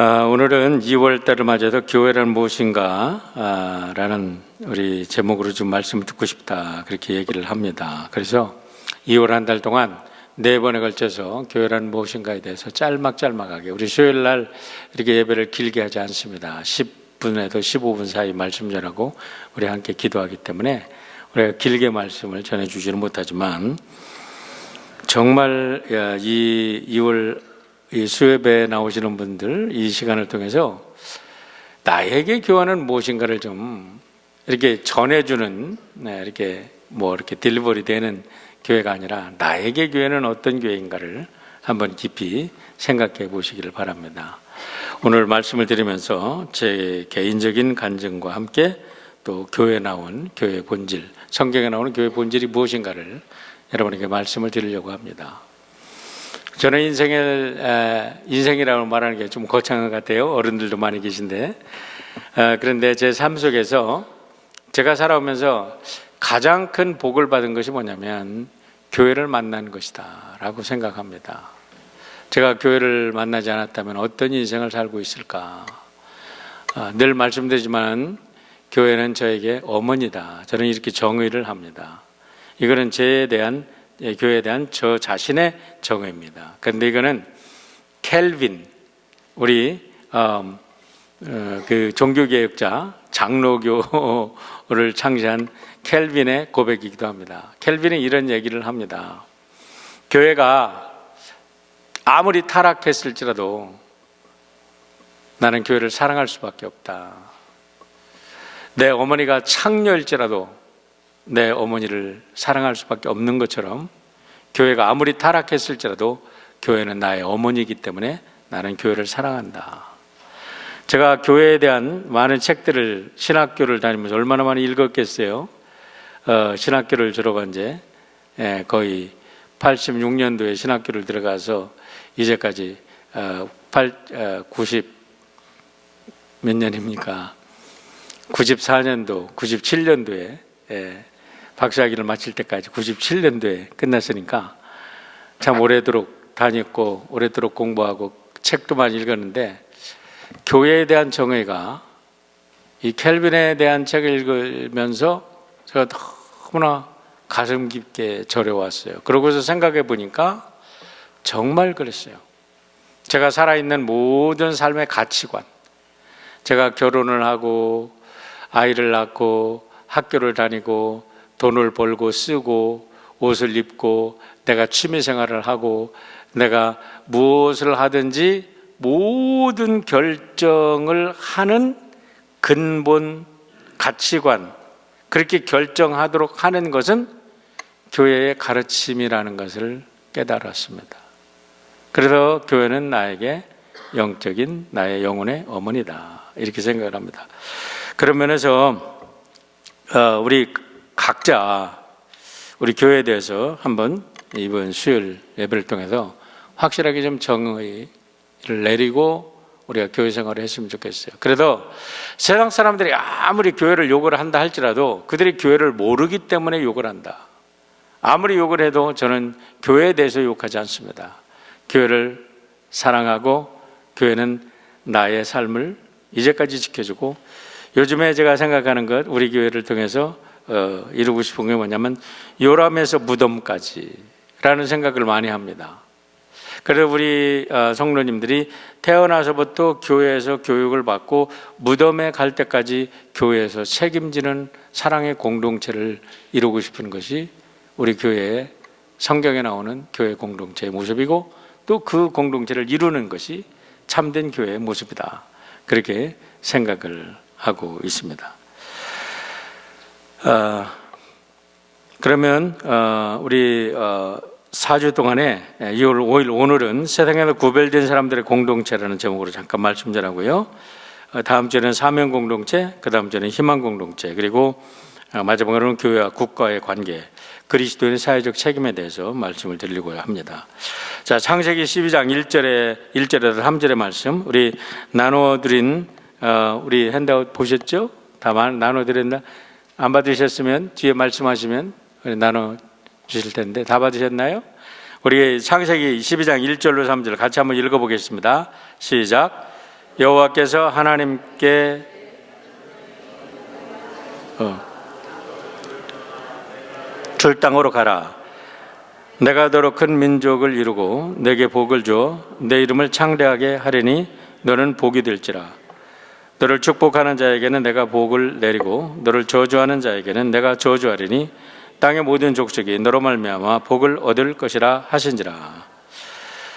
오늘은 2월달을 맞아서 교회란 무엇인가 라는 우리 제목으로 좀 말씀을 듣고 싶다 그렇게 얘기를 합니다. 그래서 2월 한 달 동안 4번에 걸쳐서 교회란 무엇인가에 대해서 짤막하게 우리 수요일날 이렇게 예배를 길게 하지 않습니다. 10분에도 15분 사이 말씀 전하고 우리 함께 기도하기 때문에 우리가 길게 말씀을 전해주지는 못하지만 정말 이 2월 이 수요예배에 나오시는 분들 이 시간을 통해서 나에게 교회는 무엇인가를 좀 이렇게 전해주는 이렇게 딜리버리 되는 교회가 아니라 나에게 교회는 어떤 교회인가를 한번 깊이 생각해 보시기를 바랍니다. 오늘 말씀을 드리면서 제 개인적인 간증과 함께 또 교회에 나온 교회의 본질, 성경에 나오는 교회의 본질이 무엇인가를 여러분에게 말씀을 드리려고 합니다. 저는 인생이라고 말하는 게 좀 거창한 것 같아요. 어른들도 많이 계신데. 그런데 제 삶 속에서 제가 살아오면서 가장 큰 복을 받은 것이 뭐냐면 교회를 만난 것이다 라고 생각합니다. 제가 교회를 만나지 않았다면 어떤 인생을 살고 있을까. 늘 말씀드리지만 교회는 저에게 어머니다. 저는 이렇게 정의를 합니다. 이거는 교회에 대한 저 자신의 정의입니다. 그런데 이거는 켈빈, 우리 그 종교개혁자 장로교를 창시한 켈빈의 고백이기도 합니다. 켈빈은 이런 얘기를 합니다. 교회가 아무리 타락했을지라도 나는 교회를 사랑할 수밖에 없다. 내 어머니가 창녀일지라도 내 어머니를 사랑할 수밖에 없는 것처럼 교회가 아무리 타락했을지라도 교회는 나의 어머니이기 때문에 나는 교회를 사랑한다. 제가 교회에 대한 많은 책들을 신학교를 다니면서 얼마나 많이 읽었겠어요. 신학교를 졸업한 지 거의 86년도에 신학교를 들어가서 이제까지 90 몇 년입니까? 94년도, 97년도에 박사학위를 마칠 때까지 97년도에 끝났으니까 참 오래도록 다녔고 오래도록 공부하고 책도 많이 읽었는데 교회에 대한 정의가 이 켈빈에 대한 책을 읽으면서 제가 너무나 가슴 깊게 저려왔어요. 그러고서 생각해 보니까 정말 그랬어요. 제가 살아있는 모든 삶의 가치관, 제가 결혼을 하고 아이를 낳고 학교를 다니고 돈을 벌고 쓰고 옷을 입고 내가 취미생활을 하고 내가 무엇을 하든지 모든 결정을 하는 근본 가치관, 그렇게 결정하도록 하는 것은 교회의 가르침이라는 것을 깨달았습니다. 그래서 교회는 나에게 영적인 나의 영혼의 어머니다 이렇게 생각을 합니다. 그런 면에서 우리 각자 우리 교회에 대해서 한번 이번 수요일 예배를 통해서 확실하게 좀 정의를 내리고 우리가 교회 생활을 했으면 좋겠어요. 그래도 세상 사람들이 아무리 교회를 욕을 한다 할지라도 그들이 교회를 모르기 때문에 욕을 한다. 아무리 욕을 해도 저는 교회에 대해서 욕하지 않습니다. 교회를 사랑하고 교회는 나의 삶을 이제까지 지켜주고 요즘에 제가 생각하는 것 우리 교회를 통해서 이루고 싶은 게 뭐냐면 요람에서 무덤까지 라는 생각을 많이 합니다. 그래서 우리 성도님들이 태어나서부터 교회에서 교육을 받고 무덤에 갈 때까지 교회에서 책임지는 사랑의 공동체를 이루고 싶은 것이 우리 교회의 성경에 나오는 교회 공동체의 모습이고 또 그 공동체를 이루는 것이 참된 교회의 모습이다. 그렇게 생각을 하고 있습니다. 그러면 우리 4주 동안에 2월 5일 오늘은 세상에서 구별된 사람들의 공동체라는 제목으로 잠깐 말씀 전하고요. 다음 주에는 사명 공동체, 그 다음 주에는 희망 공동체, 그리고 마지막으로는 교회와 국가의 관계, 그리스도인의 사회적 책임에 대해서 말씀을 드리려고 합니다. 자, 창세기 12장 1절에서 3절의 말씀 우리 나눠드린 우리 핸드아웃 보셨죠? 다 나눠드렸나? 안 받으셨으면 뒤에 말씀하시면 나눠 주실 텐데 다 받으셨나요? 우리 창세기 12장 1절로 3절 같이 한번 읽어보겠습니다. 시작. 여호와께서 하나님께 줄 땅으로 가라. 내가 너로 큰 민족을 이루고 내게 복을 줘 내 이름을 창대하게 하리니 너는 복이 될지라. 너를 축복하는 자에게는 내가 복을 내리고 너를 저주하는 자에게는 내가 저주하리니 땅의 모든 족속이 너로 말미암아 복을 얻을 것이라 하신지라.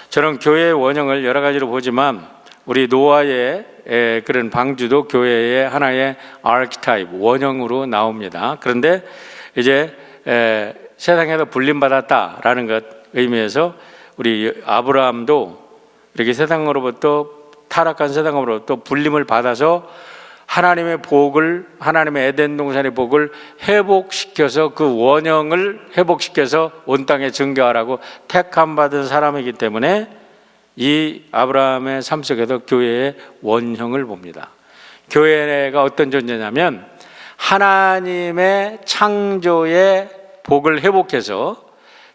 저는 교회의 원형을 여러 가지로 보지만 우리 노아의 그런 방주도 교회의 하나의 아키타입, 원형으로 나옵니다. 그런데 이제 세상에서 불림받았다라는 것 의미에서 우리 아브라함도 이렇게 세상으로부터 타락한 세상으로부터 불림을 받아서 하나님의 복을, 하나님의 에덴 동산의 복을 회복시켜서 그 원형을 회복시켜서 온 땅에 증거하라고 택함 받은 사람이기 때문에 이 아브라함의 삶 속에서 교회의 원형을 봅니다. 교회가 어떤 존재냐면 하나님의 창조의 복을 회복해서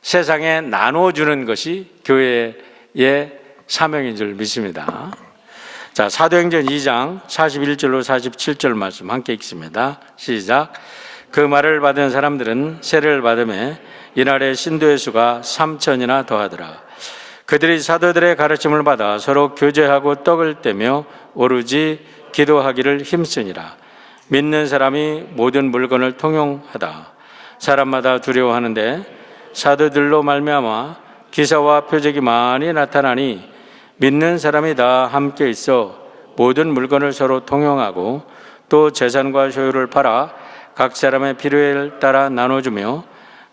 세상에 나눠주는 것이 교회의 사명인 줄 믿습니다. 자, 사도행전 2장 41절로 47절 말씀 함께 읽습니다. 시작. 그 말을 받은 사람들은 세례를 받음에 이날의 신도의 수가 3,000이나 더하더라. 그들이 사도들의 가르침을 받아 서로 교제하고 떡을 떼며 오로지 기도하기를 힘쓰니라. 믿는 사람이 모든 물건을 통용하다. 사람마다 두려워하는데 사도들로 말미암아 기사와 표적이 많이 나타나니 믿는 사람이 다 함께 있어 모든 물건을 서로 통용하고 또 재산과 소유를 팔아 각 사람의 필요에 따라 나눠주며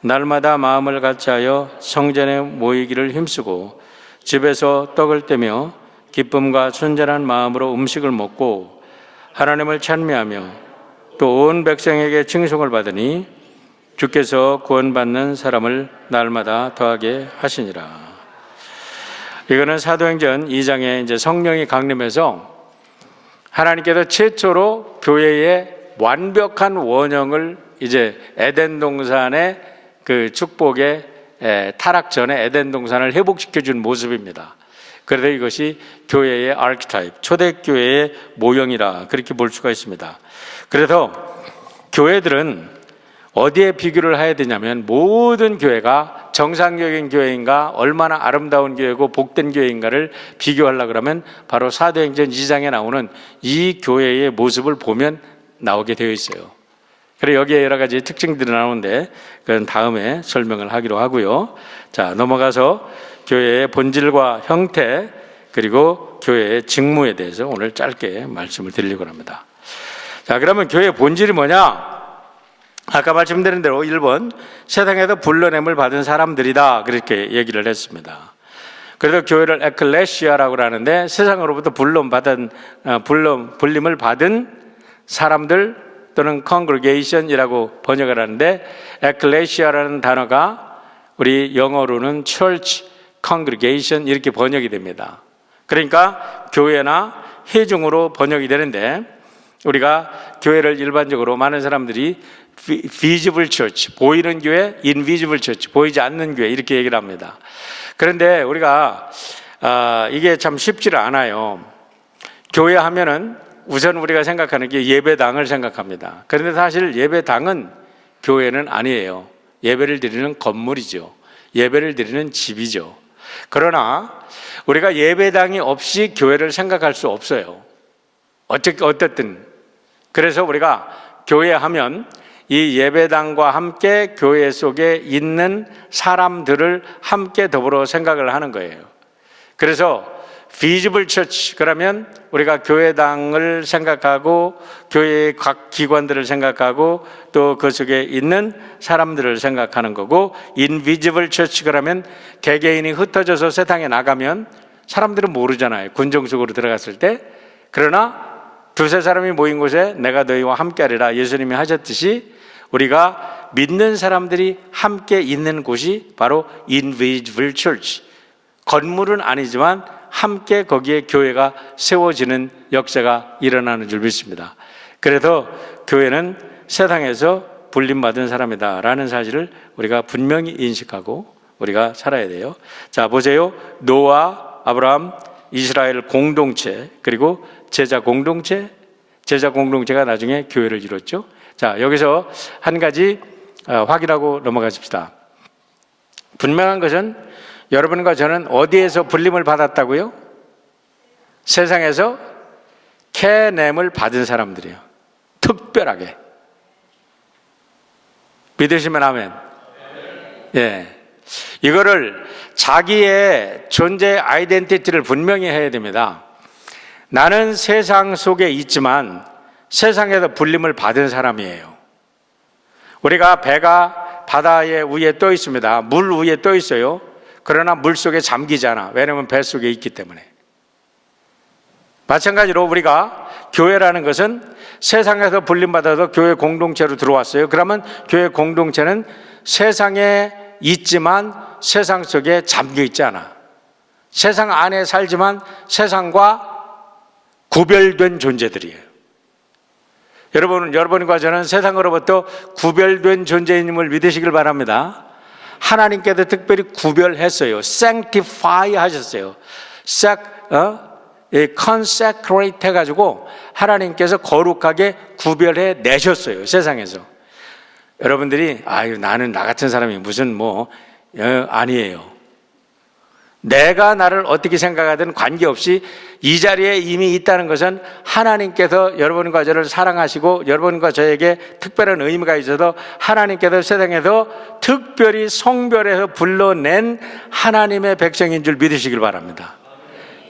날마다 마음을 같이하여 성전에 모이기를 힘쓰고 집에서 떡을 떼며 기쁨과 순전한 마음으로 음식을 먹고 하나님을 찬미하며 또 온 백성에게 칭송을 받으니 주께서 구원받는 사람을 날마다 더하게 하시니라. 이거는 사도행전 2장에 이제 성령이 강림해서 하나님께서 최초로 교회의 완벽한 원형을 이제 에덴 동산의 그 축복의 타락 전에 에덴 동산을 회복시켜 준 모습입니다. 그래서 이것이 교회의 아키타입, 초대교회의 모형이라 그렇게 볼 수가 있습니다. 그래서 교회들은 어디에 비교를 해야 되냐면 모든 교회가 정상적인 교회인가 얼마나 아름다운 교회고 복된 교회인가를 비교하려고 그러면 바로 사도행전 2장에 나오는 이 교회의 모습을 보면 나오게 되어 있어요. 그래서 여기에 여러 가지 특징들이 나오는데 그건 다음에 설명을 하기로 하고요. 자, 넘어가서 교회의 본질과 형태 그리고 교회의 직무에 대해서 오늘 짧게 말씀을 드리려고 합니다. 자, 그러면 교회의 본질이 뭐냐? 아까 말씀드린 대로 1번 세상에서 불러냄을 받은 사람들이다 그렇게 얘기를 했습니다. 그래서 교회를 에클레시아라고 하는데 세상으로부터 불림을 받은 사람들 또는 congregation이라고 번역을 하는데 에클레시아라는 단어가 우리 영어로는 church, congregation 이렇게 번역이 됩니다. 그러니까 교회나 회중으로 번역이 되는데 우리가 교회를 일반적으로 많은 사람들이 visible church, 보이는 교회, invisible church, 보이지 않는 교회 이렇게 얘기를 합니다. 그런데 우리가 이게 참 쉽지를 않아요. 교회 하면은 우선 우리가 생각하는 게 예배당을 생각합니다. 그런데 사실 예배당은 교회는 아니에요. 예배를 드리는 건물이죠. 예배를 드리는 집이죠. 그러나 우리가 예배당이 없이 교회를 생각할 수 없어요. 어쨌든 그래서 우리가 교회 하면 이 예배당과 함께 교회 속에 있는 사람들을 함께 더불어 생각을 하는 거예요. 그래서 visible church 그러면 우리가 교회당을 생각하고 교회의 각 기관들을 생각하고 또 그 속에 있는 사람들을 생각하는 거고 invisible church 그러면 개개인이 흩어져서 세상에 나가면 사람들은 모르잖아요. 군정 속으로 들어갔을 때. 그러나 두세 사람이 모인 곳에 내가 너희와 함께하리라 예수님이 하셨듯이 우리가 믿는 사람들이 함께 있는 곳이 바로 invisible church. 건물은 아니지만 함께 거기에 교회가 세워지는 역사가 일어나는 줄 믿습니다. 그래서 교회는 세상에서 불림받은 사람이다라는 사실을 우리가 분명히 인식하고 우리가 살아야 돼요. 자, 보세요. 노아, 아브라함, 이스라엘 공동체, 그리고 제자 공동체가 나중에 교회를 이뤘죠. 자, 여기서 한 가지 확인하고 넘어가십시다. 분명한 것은 여러분과 저는 어디에서 불림을 받았다고요? 세상에서 캐냄을 받은 사람들이에요. 특별하게. 믿으시면 아멘. 예. 이거를 자기의 존재 아이덴티티를 분명히 해야 됩니다. 나는 세상 속에 있지만 세상에서 불림을 받은 사람이에요. 우리가 배가 바다의 위에 떠 있습니다. 물 위에 떠 있어요. 그러나 물 속에 잠기지 않아. 왜냐하면 배 속에 있기 때문에. 마찬가지로 우리가 교회라는 것은 세상에서 불림받아서 교회 공동체로 들어왔어요. 그러면 교회 공동체는 세상에 있지만 세상 속에 잠겨 있지 않아. 세상 안에 살지만 세상과 구별된 존재들이에요. 여러분과 저는 세상으로부터 구별된 존재임을 믿으시길 바랍니다. 하나님께서 특별히 구별했어요. sanctify 하셨어요. consecrate 해가지고 하나님께서 거룩하게 구별해 내셨어요. 세상에서. 여러분들이 나는 나 같은 사람이 무슨 아니에요. 내가 나를 어떻게 생각하든 관계없이 이 자리에 이미 있다는 것은 하나님께서 여러분과 저를 사랑하시고 여러분과 저에게 특별한 의미가 있어서 하나님께서 세상에서 특별히 성별해서 불러낸 하나님의 백성인 줄 믿으시길 바랍니다.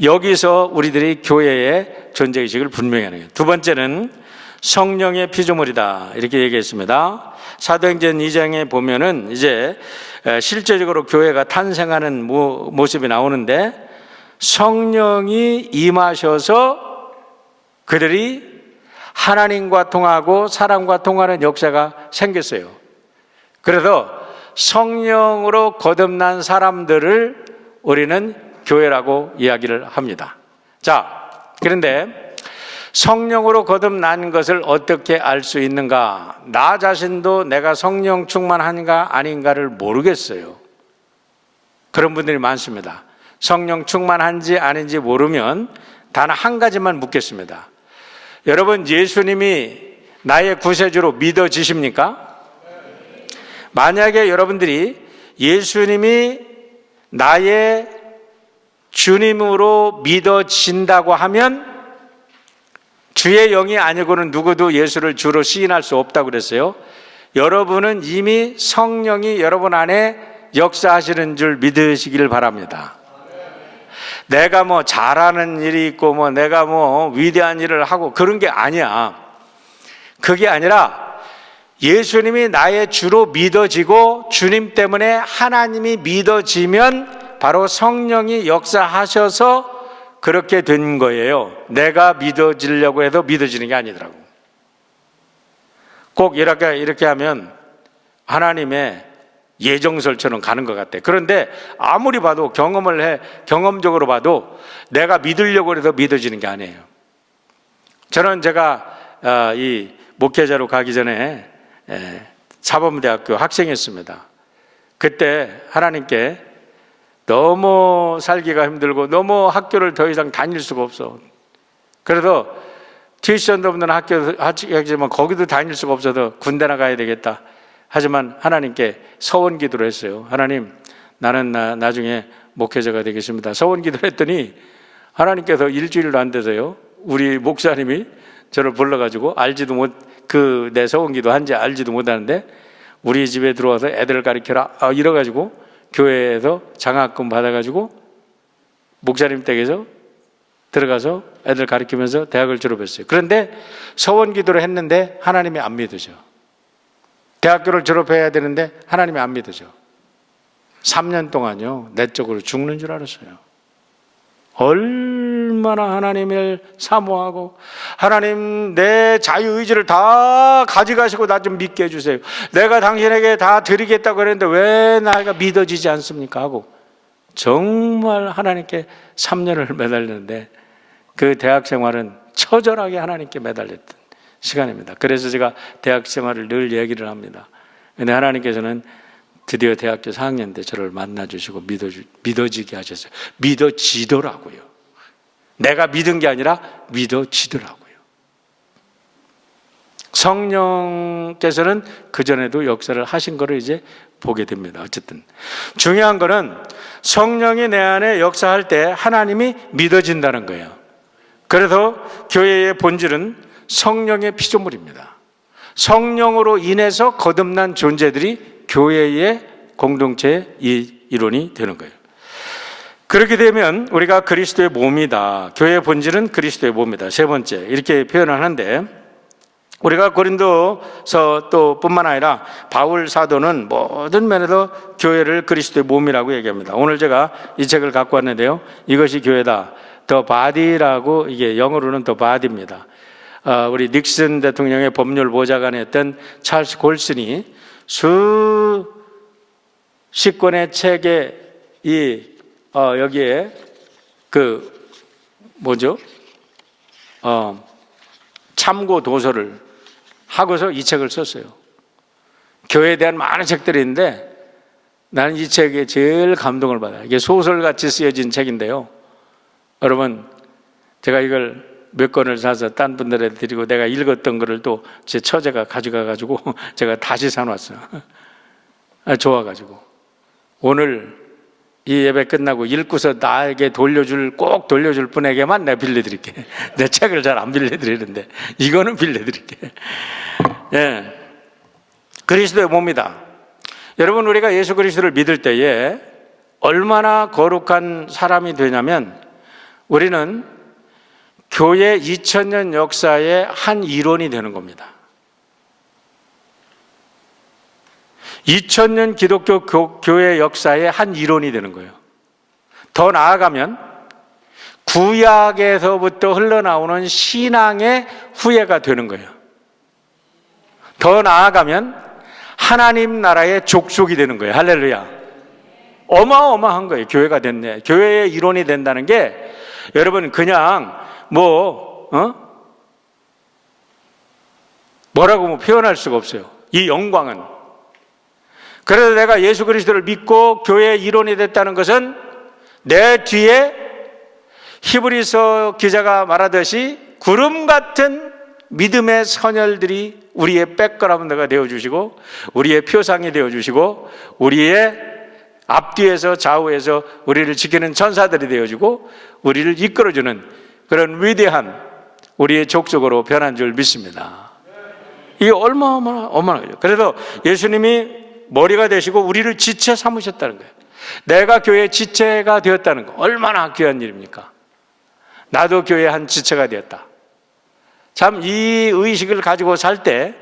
여기서 우리들이 교회의 존재의식을 분명히 하는 거예요. 두 번째는 성령의 피조물이다, 이렇게 얘기했습니다. 사도행전 2장에 보면은 이제 실제적으로 교회가 탄생하는 모습이 나오는데, 성령이 임하셔서 그들이 하나님과 통하고 사람과 통하는 역사가 생겼어요. 그래서 성령으로 거듭난 사람들을 우리는 교회라고 이야기를 합니다. 자, 그런데 성령으로 거듭난 것을 어떻게 알 수 있는가? 나 자신도 내가 성령 충만한가 아닌가를 모르겠어요. 그런 분들이 많습니다. 성령 충만한지 아닌지 모르면 단 한 가지만 묻겠습니다. 여러분, 예수님이 나의 구세주로 믿어지십니까? 만약에 여러분들이 예수님이 나의 주님으로 믿어진다고 하면 주의 영이 아니고는 누구도 예수를 주로 시인할 수 없다고 그랬어요. 여러분은 이미 성령이 여러분 안에 역사하시는 줄 믿으시길 바랍니다. 내가 잘하는 일이 있고 내가 위대한 일을 하고 그런 게 아니야. 그게 아니라 예수님이 나의 주로 믿어지고 주님 때문에 하나님이 믿어지면 바로 성령이 역사하셔서 그렇게 된 거예요. 내가 믿어지려고 해도 믿어지는 게 아니더라고. 꼭 이렇게 하면 하나님의 예정설처럼 가는 것 같아. 그런데 아무리 봐도 경험적으로 봐도 내가 믿으려고 해도 믿어지는 게 아니에요. 저는 제가 이 목회자로 가기 전에 사범대학교 학생이었습니다. 그때 하나님께 너무 살기가 힘들고 너무 학교를 더 이상 다닐 수가 없어. 그래도 튜이션도 없는 학교지만 거기도 다닐 수가 없어서 군대나 가야 되겠다. 하지만 하나님께 서원 기도를 했어요. 하나님, 나는 나중에 목회자가 되겠습니다. 서원 기도를 했더니 하나님께서 일주일도 안 돼서요, 우리 목사님이 저를 불러가지고 내 서원 기도 한지 알지도 못하는데 우리 집에 들어와서 애들 가르쳐라 이래가지고 교회에서 장학금 받아가지고 목사님 댁에서 들어가서 애들 가르치면서 대학을 졸업했어요. 그런데 서원 기도를 했는데 하나님이 안 믿으셔. 대학교를 졸업해야 되는데 하나님이 안 믿으셔. 3년 동안요, 내적으로 죽는 줄 알았어요. 얼마나 하나님을 사모하고, 하나님 내 자유의지를 다 가져가시고 나 좀 믿게 해주세요. 내가 당신에게 다 드리겠다고 그랬는데 왜 나가 믿어지지 않습니까? 하고 정말 하나님께 3년을 매달렸는데 그 대학 생활은 처절하게 하나님께 매달렸던 시간입니다. 그래서 제가 대학 생활을 늘 얘기를 합니다. 근데 하나님께서는 드디어 대학교 4학년 때 저를 만나주시고 믿어지게 하셨어요. 믿어지더라고요. 내가 믿은 게 아니라 믿어지더라고요. 성령께서는 그전에도 역사를 하신 거를 이제 보게 됩니다. 어쨌든 중요한 거는 성령이 내 안에 역사할 때 하나님이 믿어진다는 거예요. 그래서 교회의 본질은 성령의 피조물입니다. 성령으로 인해서 거듭난 존재들이 교회의 공동체의 일원이 되는 거예요. 그렇게 되면 우리가 그리스도의 몸이다. 교회의 본질은 그리스도의 몸이다. 세 번째 이렇게 표현을 하는데, 우리가 고린도서 또 뿐만 아니라 바울 사도는 모든 면에서 교회를 그리스도의 몸이라고 얘기합니다. 오늘 제가 이 책을 갖고 왔는데요, 이것이 교회다. 더 바디라고, 이게 영어로는 더 바디입니다. 우리 닉슨 대통령의 법률 보좌관이었던 찰스 골슨이 수십 권의 책에 여기에 참고 도서를 하고서 이 책을 썼어요. 교회에 대한 많은 책들이 있는데 나는 이 책에 제일 감동을 받아요. 이게 소설같이 쓰여진 책인데요, 여러분, 제가 이걸 몇 권을 사서 딴 분들한테 드리고 내가 읽었던 거를 또 제 처제가 가져가가지고 제가 다시 사놨어요. 좋아가지고 오늘 이 예배 끝나고 읽고서 나에게 꼭 돌려줄 분에게만 내가 빌려드릴게. 내 책을 잘 안 빌려드리는데 이거는 빌려드릴게. 예, 그리스도의 몸이다. 여러분, 우리가 예수 그리스도를 믿을 때에 얼마나 거룩한 사람이 되냐면, 우리는 교회 2000년 역사의 한 일원이 되는 겁니다. 2000년 기독교 교회 역사의 한 일원이 되는 거예요. 더 나아가면 구약에서부터 흘러나오는 신앙의 후예가 되는 거예요. 더 나아가면 하나님 나라의 족속이 되는 거예요. 할렐루야. 어마어마한 거예요. 교회가 됐네. 교회의 일원이 된다는 게, 여러분, 그냥 뭐라고 표현할 수가 없어요. 이 영광은. 그래서 내가 예수 그리스도를 믿고 교회의 일원이 됐다는 것은 내 뒤에 히브리서 기자가 말하듯이 구름 같은 믿음의 선열들이 우리의 백그라운드가 되어주시고, 우리의 표상이 되어주시고, 우리의 앞뒤에서 좌우에서 우리를 지키는 천사들이 되어주고 우리를 이끌어주는 그런 위대한 우리의 족속으로 변한 줄 믿습니다. 이게 어마어마해요. 그래서 예수님이 머리가 되시고 우리를 지체 삼으셨다는 거예요. 내가 교회의 지체가 되었다는 거, 얼마나 귀한 일입니까? 나도 교회의 한 지체가 되었다. 참, 이 의식을 가지고 살 때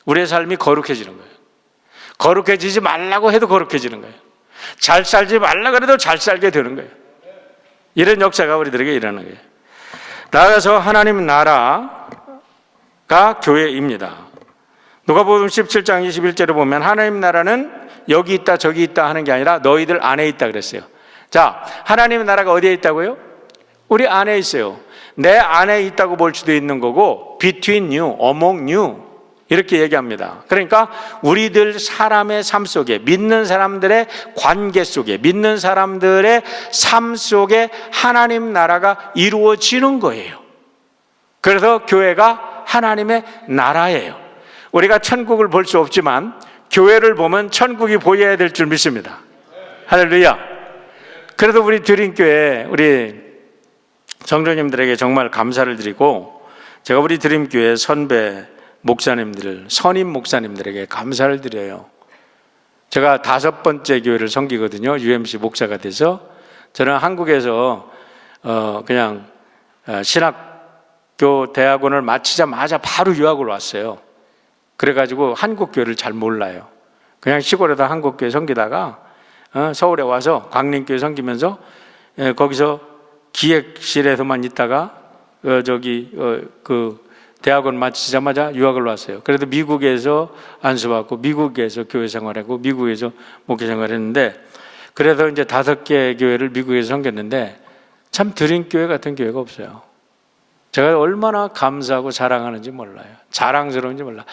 우리의 삶이 거룩해지는 거예요. 거룩해지지 말라고 해도 거룩해지는 거예요. 잘 살지 말라 그래도 잘 살게 되는 거예요. 이런 역사가 우리들에게 일어나는 거예요. 나아가서 하나님 나라가 교회입니다. 누가복음 17장 21절에 보면 하나님 나라는 여기 있다 저기 있다 하는 게 아니라 너희들 안에 있다 그랬어요. 자, 하나님 나라가 어디에 있다고요? 우리 안에 있어요. 내 안에 있다고 볼 수도 있는 거고, between you, among you 이렇게 얘기합니다. 그러니까 우리들 사람의 삶 속에, 믿는 사람들의 관계 속에, 믿는 사람들의 삶 속에 하나님 나라가 이루어지는 거예요. 그래서 교회가 하나님의 나라예요. 우리가 천국을 볼 수 없지만 교회를 보면 천국이 보여야 될 줄 믿습니다. 할렐루야. 그래서 우리 드림교회, 우리 성도님들에게 정말 감사를 드리고, 제가 우리 드림교회 선배 목사님들, 선임 목사님들에게 감사를 드려요. 제가 5번째 교회를 섬기거든요. UMC 목사가 돼서. 저는 한국에서 그냥 신학교 대학원을 마치자마자 바로 유학을 왔어요. 그래가지고 한국 교회를 잘 몰라요. 그냥 시골에다 한국 교회 섬기다가 서울에 와서 광림교회 섬기면서 거기서 기획실에서만 있다가 대학원 마치자마자 유학을 왔어요. 그래도 미국에서 안수받고 미국에서 교회 생활하고 미국에서 목회 생활했는데, 그래서 이제 5개 교회를 미국에서 섬겼는데 참 드림교회 같은 교회가 없어요. 제가 얼마나 감사하고 자랑하는지 몰라요. 자랑스러운지 몰라.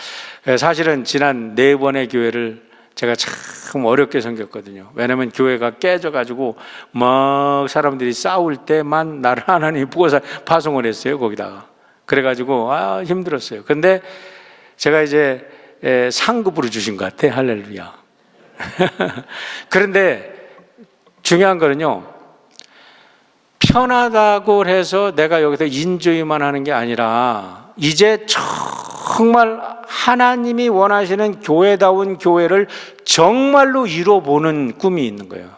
사실은 지난 4번의 교회를 제가 참 어렵게 생겼거든요. 왜냐하면 교회가 깨져가지고 막 사람들이 싸울 때만 나를 하나님이 부어서 파송을 했어요. 거기다가. 그래가지고 힘들었어요. 근데 제가 이제 상급으로 주신 것 같아. 할렐루야. 그런데 중요한 거는요, 편하다고 해서 내가 여기서 인조이만 하는 게 아니라 이제 정말 하나님이 원하시는 교회다운 교회를 정말로 이뤄보는 꿈이 있는 거예요.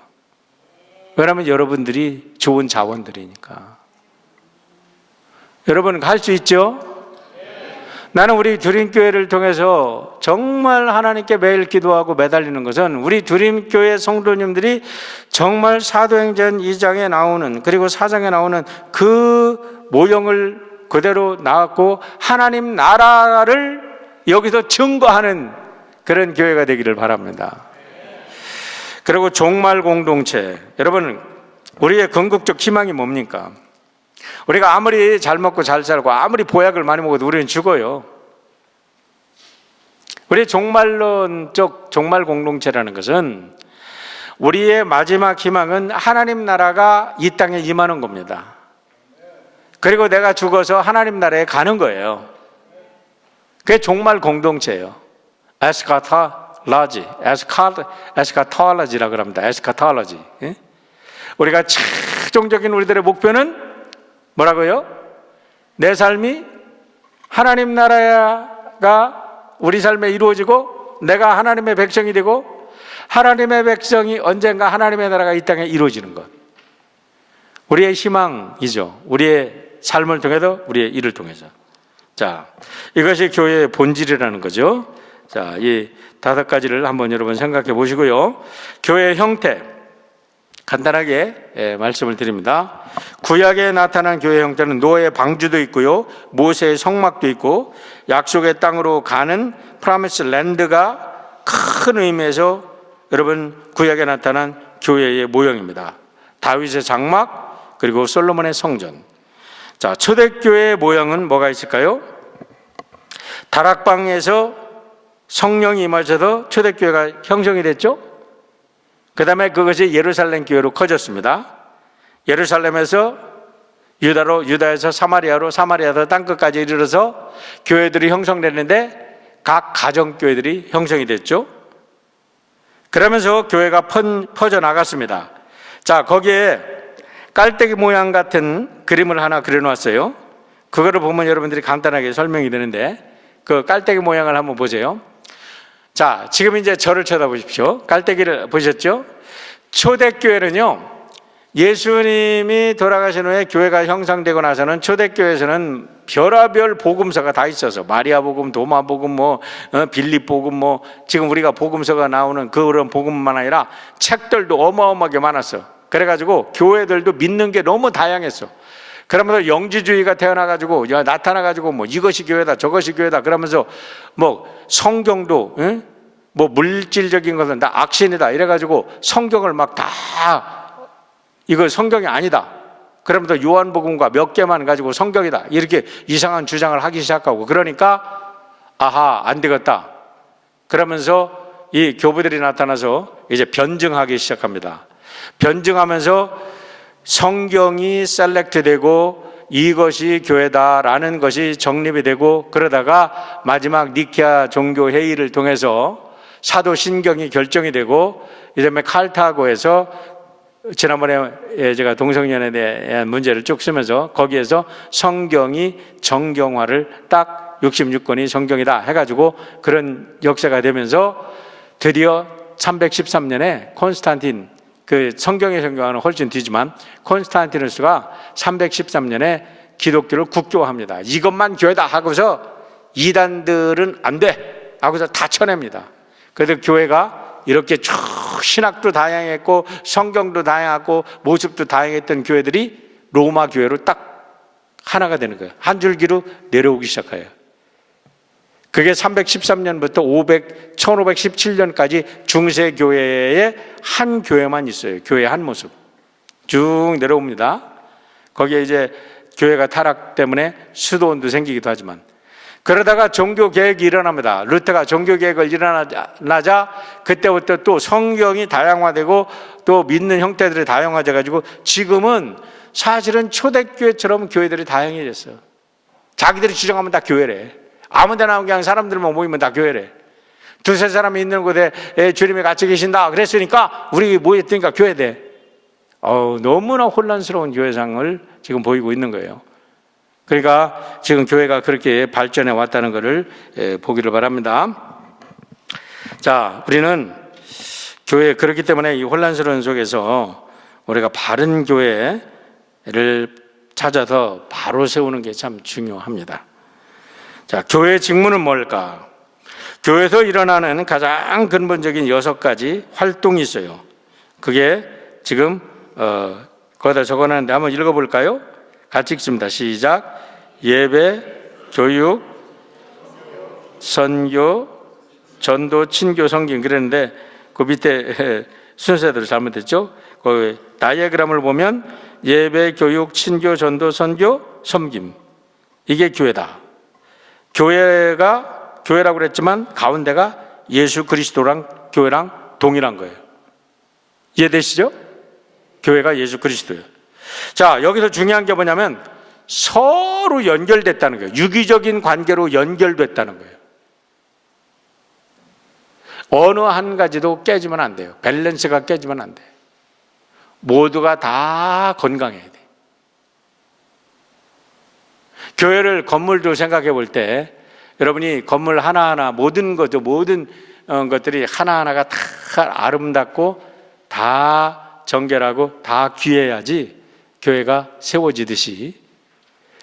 왜냐하면 여러분들이 좋은 자원들이니까. 여러분 할 수 있죠? 나는 우리 두림교회를 통해서 정말 하나님께 매일 기도하고 매달리는 것은 우리 두림교회 성도님들이 정말 사도행전 2장에 나오는, 그리고 4장에 나오는 그 모형을 그대로 나왔고 하나님 나라를 여기서 증거하는 그런 교회가 되기를 바랍니다. 그리고 종말 공동체. 여러분, 우리의 궁극적 희망이 뭡니까? 우리가 아무리 잘 먹고 잘 살고 아무리 보약을 많이 먹어도 우리는 죽어요. 우리의 종말론적 종말 공동체라는 것은 우리의 마지막 희망은 하나님 나라가 이 땅에 임하는 겁니다. 그리고 내가 죽어서 하나님 나라에 가는 거예요. 그게 종말 공동체예요. 에스카톨로지라고 합니다. 에스카톨로지. 우리가 최종적인 우리들의 목표는 뭐라고요? 내 삶이 하나님 나라가 우리 삶에 이루어지고 내가 하나님의 백성이 되고 하나님의 백성이 언젠가 하나님의 나라가 이 땅에 이루어지는 것. 우리의 희망이죠. 우리의 삶을 통해서, 우리의 일을 통해서. 자, 이것이 교회의 본질이라는 거죠. 자, 이 5가지를 한번 여러분 생각해 보시고요. 교회의 형태 간단하게 말씀을 드립니다. 구약에 나타난 교회 형태는 노아의 방주도 있고요, 모세의 성막도 있고, 약속의 땅으로 가는 프라미스 랜드가 큰 의미에서 여러분 구약에 나타난 교회의 모형입니다. 다윗의 장막, 그리고 솔로몬의 성전. 자, 초대교회의 모형은 뭐가 있을까요? 다락방에서 성령이 임하셔서 초대교회가 형성이 됐죠. 그 다음에 그것이 예루살렘 교회로 커졌습니다. 예루살렘에서 유다에서 사마리아로, 사마리아에서 땅끝까지 이르러서 교회들이 형성됐는데 각 가정교회들이 형성이 됐죠. 그러면서 교회가 퍼져나갔습니다. 자, 거기에 깔때기 모양 같은 그림을 하나 그려놨어요. 그거를 보면 여러분들이 간단하게 설명이 되는데, 그 깔때기 모양을 한번 보세요. 자, 지금 이제 저를 쳐다보십시오. 깔때기를 보셨죠? 초대교회는요, 예수님이 돌아가신 후에 교회가 형성되고 나서는 초대교회에서는 별하별 복음서가 다 있어서, 마리아 복음, 도마 복음, 빌립 복음, 지금 우리가 복음서가 나오는 그런 복음만 아니라 책들도 어마어마하게 많았어. 그래가지고 교회들도 믿는 게 너무 다양했어. 그러면서 영지주의가 태어나가지고 나타나가지고 이것이 교회다 저것이 교회다 그러면서 성경도 물질적인 것은 다 악신이다 이래가지고 성경을 막 다 이거 성경이 아니다 그러면서 요한복음과 몇 개만 가지고 성경이다 이렇게 이상한 주장을 하기 시작하고, 그러니까 아하 안 되겠다 그러면서 이 교부들이 나타나서 이제 변증하기 시작합니다. 변증하면서 성경이 셀렉트되고 이것이 교회다라는 것이 정립이 되고, 그러다가 마지막 니케아 종교회의를 통해서 사도 신경이 결정이 되고, 이다음에 칼타고에서 지난번에 제가 동성연에 대한 문제를 쭉 쓰면서 거기에서 성경이 정경화를 딱 66권이 성경이다 해가지고 그런 역사가 되면서 드디어 313년에 콘스탄틴, 그 성경의 성경화는 훨씬 뒤지만 콘스탄티누스가 313년에 기독교를 국교화합니다. 이것만 교회다 하고서 이단들은 안 돼 하고서 다 쳐냅니다. 그래서 교회가 이렇게 쭉 신학도 다양했고 성경도 다양하고 모습도 다양했던 교회들이 로마 교회로 딱 하나가 되는 거예요. 한 줄기로 내려오기 시작해요. 그게 313년부터 1517년까지 중세교회의 한 교회만 있어요. 교회의 한 모습 쭉 내려옵니다. 거기에 이제 교회가 타락 때문에 수도원도 생기기도 하지만, 그러다가 종교개혁이 일어납니다. 루터가 종교개혁을 일어나자 그때부터 또 성경이 다양화되고 또 믿는 형태들이 다양화돼 가지고 지금은 사실은 초대교회처럼 교회들이 다양해졌어요. 자기들이 주장하면 다 교회래. 아무 데나 그냥 사람들만 모이면 다 교회래. 두세 사람이 있는 곳에 주님이 같이 계신다 그랬으니까 우리 모였으니까 교회돼. 너무나 혼란스러운 교회상을 지금 보이고 있는 거예요. 그러니까 지금 교회가 그렇게 발전해 왔다는 것을 보기를 바랍니다. 자, 우리는 교회 그렇기 때문에 이 혼란스러운 속에서 우리가 바른 교회를 찾아서 바로 세우는 게 참 중요합니다. 자, 교회의 직무는 뭘까? 교회에서 일어나는 가장 근본적인 6가지 활동이 있어요. 그게 지금 거기다 적어놨는데 한번 읽어볼까요? 같이 읽습니다. 시작. 예배, 교육, 선교, 전도, 친교, 섬김 그랬는데 그 밑에 순서대로 잘못됐죠? 그 다이어그램을 보면 예배, 교육, 친교, 전도, 선교, 섬김 이게 교회다. 교회라고 그랬지만 가운데가 예수 그리스도랑 교회랑 동일한 거예요. 이해되시죠? 교회가 예수 그리스도예요. 자, 여기서 중요한 게 뭐냐면 서로 연결됐다는 거예요. 유기적인 관계로 연결됐다는 거예요. 어느 한 가지도 깨지면 안 돼요. 밸런스가 깨지면 안 돼요. 모두가 다 건강해야 돼요. 교회를 건물도 생각해 볼 때 여러분이 건물 하나하나 모든 것들이 하나하나가 다 아름답고 다 정결하고 다 귀해야지 교회가 세워지듯이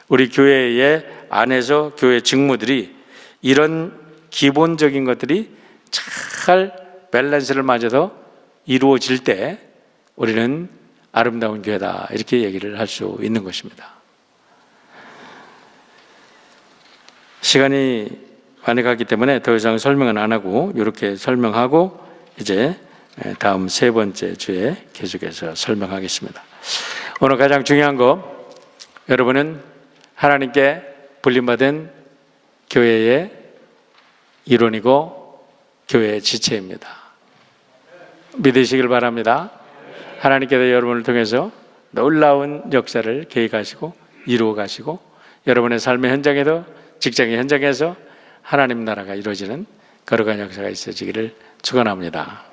우리 교회의 안에서 교회 직무들이 이런 기본적인 것들이 잘 밸런스를 맞아서 이루어질 때 우리는 아름다운 교회다 이렇게 얘기를 할 수 있는 것입니다. 시간이 많이 갔기 때문에 더 이상 설명은 안 하고 이렇게 설명하고 이제 다음 3번째 주에 계속해서 설명하겠습니다. 오늘 가장 중요한 거 여러분은 하나님께 불림받은 교회의 일원이고 교회의 지체입니다. 믿으시길 바랍니다. 하나님께서 여러분을 통해서 놀라운 역사를 계획하시고 이루어 가시고 여러분의 삶의 현장에도 직장의 현장에서 하나님 나라가 이루어지는 거룩한 역사가 있어지기를 축원합니다.